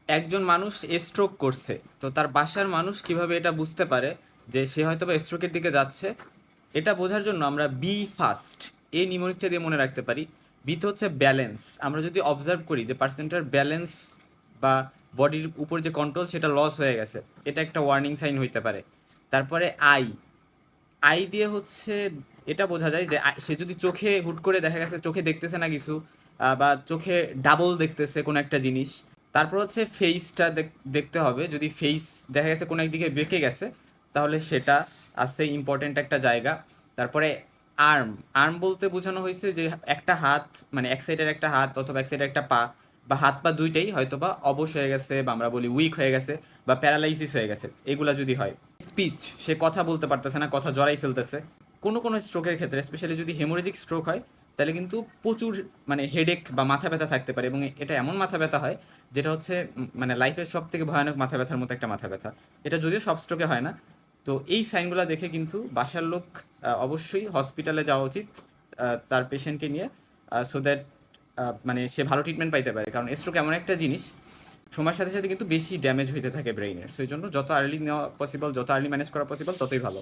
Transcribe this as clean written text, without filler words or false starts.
একজন মানুষ স্ট্রোক করছে, তো তার বাসার মানুষ কিভাবে এটা বুঝতে পারে যে সে হয়তো বা স্ট্রোকের দিকে যাচ্ছে? এটা বোঝার জন্য আমরা বি ফাস্ট এই নিমোনিকটা দিয়ে মনে রাখতে পারি। বিতে হচ্ছে ব্যালেন্স। আমরা যদি অবজার্ভ করি যে পার্সনটার ব্যালেন্স বা বডির উপর যে কন্ট্রোল সেটা লস হয়ে গেছে, এটা একটা ওয়ার্নিং সাইন হইতে পারে। তারপরে আই, আই দিয়ে হচ্ছে এটা বোঝা যায় যে সে যদি চোখে হুট করে দেখা গেছে চোখে দেখতেছে না কিছু, বা চোখে ডাবল দেখতেছে কোনো একটা জিনিস। তারপর হচ্ছে ফেসটা দেখতে হবে, যদি ফেস দেখা গেছে কোনো একদিকে বেঁকে গেছে তাহলে সেটা আছে ইম্পর্ট্যান্ট একটা জায়গা। তারপরে আর্ম, আর্ম বলতে বোঝানো হয়েছে যে একটা হাত, মানে এক সাইডের একটা হাত অথবা এক সাইডের একটা পা, বা হাত পা দুইটাই হয়তো বা অবশ হয়ে গেছে, বা আমরা বলি উইক হয়ে গেছে, বা প্যারালাইসিস হয়ে গেছে, এগুলা যদি হয়। স্পিচ, সে কথা বলতে পারতেছে না, কথা জড়াই ফেলতেছে। কোনো কোনো স্ট্রোকের ক্ষেত্রে, স্পেশালি যদি হেমোরেজিক স্ট্রোক হয়, তাহলে কিন্তু প্রচুর মানে হেডেক বা মাথা ব্যথা থাকতে পারে, এবং এটা এমন মাথা ব্যথা হয় যেটা হচ্ছে মানে লাইফের সব থেকে ভয়ানক মাথা ব্যথার মতো একটা মাথা ব্যথা। এটা যদিও সব স্ট্রোকে হয় না। তো এই সাইনগুলো দেখে কিন্তু বাসার লোক অবশ্যই হসপিটালে যাওয়া উচিত তার পেশেন্টকে নিয়ে, সো দ্যাট মানে সে ভালো ট্রিটমেন্ট পাইতে পারে। কারণ স্ট্রোক এমন একটা জিনিস, সময়ের সাথে সাথে কিন্তু বেশি ড্যামেজ হইতে থাকে ব্রেইনের। সেই জন্য যত আর্লি নেওয়া পসিবল, যত আর্লি ম্যানেজ করা পসিবল ততই ভালো।